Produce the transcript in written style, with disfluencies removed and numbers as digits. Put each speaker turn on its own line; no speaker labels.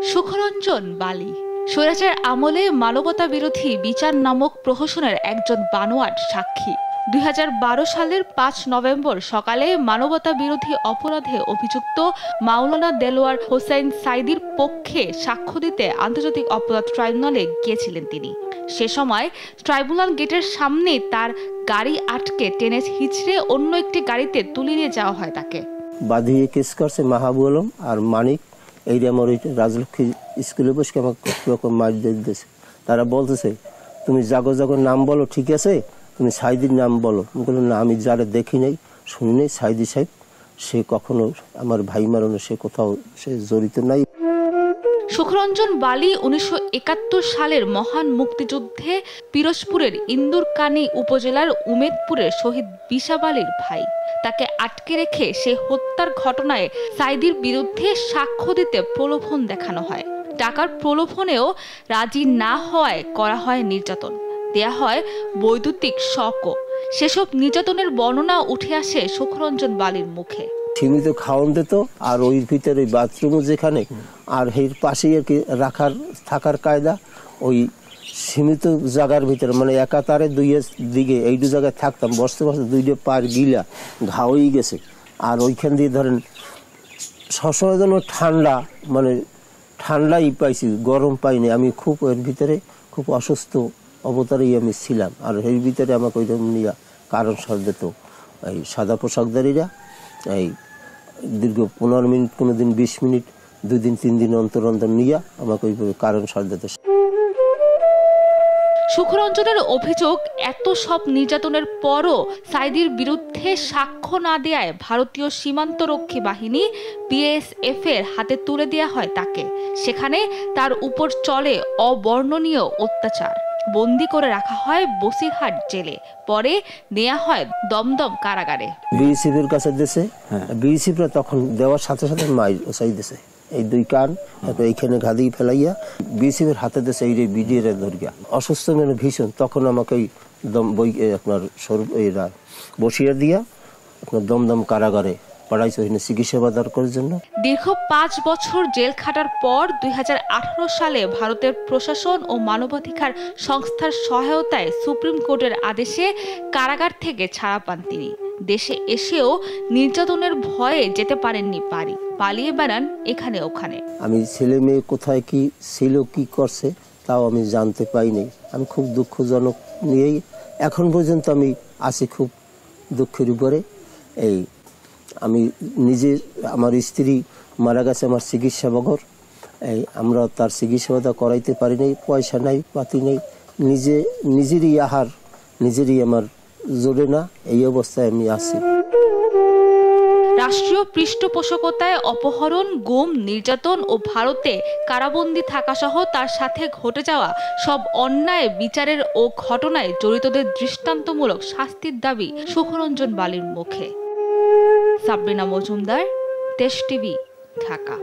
সুখরঞ্জন বালি স্বৈরাচার আমলে মানবতা বিরোধী বিচার নামক প্রহসনের একজন বানোয়াট সাক্ষী। 2012 সালের 5 নভেম্বর সকালে মানবতা বিরোধী অপরাধে অভিযুক্ত মাওলানা দেলোয়ার হোসেন সাঈদীর পক্ষে সাক্ষ্য দিতে আন্তর্জাতিক অপরাধ ট্রাইব্যুনালে গিয়েছিলেন তিনি। সে সময় ট্রাইব্যুনাল গেটের সামনে তার গাড়ি আটকে টেনে হিচড়ে অন্য একটি গাড়িতে তুলে নিয়ে যাওয়া হয় তাকে।
বাদিয়ে কেস করছে মাহবুব আলম আর মানিক, এই আমার ওই রাজলক্ষ্মী স্কুলে বসে আমাকে রকম মার দিয়েছে। তারা বলতেছে তুমি জাগো জাগো নাম বলো, ঠিক আছে তুমি সাঈদীর নাম বলো। আমি বললাম না, আমি যারা দেখি নাই শুনি নাই, সাঈদী সাহেব সে কখনো আমার ভাই মারানো, সে কোথাও সে জড়িত নাই।
সুখরঞ্জন বালি 1971 সালের মহান মুক্তিযুদ্ধে পিরোজপুরের ইন্দুরকানী উপজেলার উমেদপুরের শহীদ বিশাব আলীর ভাই। তাকে আটকে রেখে সে হত্যার ঘটনায় সাঈদীর বিরুদ্ধে সাক্ষ্য দিতে প্রলোভন দেখানো হয়। টাকার প্রলোভনেও রাজি না হওয়ায় করা হয় নির্যাতন, দেয়া হয় বৈদ্যুতিক শকও। সেসব নির্যাতনের বর্ণনা উঠে আসে সুখরঞ্জন বালির মুখে।
সীমিত খাওয়ান দিত, আর ওই ভিতরে বাথরুমও যেখানে, আর এর পাশেই আর কি রাখার থাকার কায়দা ওই সীমিত জায়গার ভিতরে, মানে একাতারে দুই দিকে এইটু জায়গায় থাকতাম, বসতে বসতে দুইটা পার গিলা ঘা হয়ে গেছে। আর ওইখান দিয়ে ধরেন সবসময় যেন ঠান্ডা, মানে ঠান্ডাই পাইছি, গরম পাইনি। আমি খুব এর ভিতরে খুব অসুস্থ অবতারেই আমি ছিলাম। আর এর ভিতরে আমাকে ওইরকম নিয়ে কারণ সর দিত এই সাদা পোশাকধারীরা। এই দীর্ঘ 15 মিনিট, কোনোদিন 20 মিনিট, 2 দিন 3 দিন অন্তর অন্তর নিয়ে আমাকে ওইভাবে কারণ সর দিত।
সুখরঞ্জনের অভিযোগ, এত সব নির্যাতনের পরও সাঈদীর বিরুদ্ধে সাক্ষ্য না দেয়ায় ভারতীয় সীমান্তরক্ষী বাহিনী বিএসএফ এর হাতে তুলে দেয়া হয় তাকে। সেখানে তার উপর চলে অবর্ণনীয় অত্যাচার। বন্দি করে রাখা হয় বসিরহাট জেলে, পরে নেওয়া হয় দমদম কারাগারে।
বিএসএফ এর কাছে দিয়েছে, বিএসএফ তখন দেওয়ার সাথে সাথে মাই ওসাই দিয়েছে এই 2 কান এইখানে ঘাদি ফেলাইয়া বিএসএফ এর হাতে দিয়েছে এই বিডিএর ধরিয়া। অসুস্থ মানে ভীষণ, তখন আমাকে ওই বই আপনার এরা বসিয়ে দিয়া আপনার দমদম কারাগারে পাঠাইছে চিকিৎসা বাদার করার জন্য।
দীর্ঘ 5 বছর জেল খাটার পর 2018 সালে ভারতের প্রশাসন ও মানবাধিকার সংস্থার সহায়তায় সুপ্রিম কোর্টের আদেশে কারাগার থেকে ছাড়া পান তিনি। দেশে এসেও নির্যাতনের ভয়ে যেতে পারেননি বাড়ি, পালিয়ে বেড়ান এখানে ওখানে।
আমি ছেলে মেয়ে কোথায় কি ছিল, কি করছে তাও আমি জানতে পাইনি। আমি খুব দুঃখজনক নিয়েই এখন পর্যন্ত আমি আছি, খুব দুঃখের উপরে। এই আমি নিজে, আমার স্ত্রী মারা গেছে আমার চিকিৎসা বগর, এই আমরা তার চিকিৎসা করাইতে পারি নাই, পয়সা নাই, পাতি নেই, নিজেরই আহার নিজেরই আমার জোরে না, এই অবস্থায় আমি আছি।
রাষ্ট্রীয় পৃষ্ঠপোষকতায় অপহরণ, গুম, নির্যাতন ও ভারতে কারাবন্দী থাকা সহ তার সাথে ঘটে যাওয়া সব অন্যায় বিচারের ও ঘটনায় জড়িতদের দৃষ্টান্তমূলক শাস্তির দাবি সুখরঞ্জন বালির মুখে। সাবরিনা মজুমদার, দেশ টিভি, ঢাকা।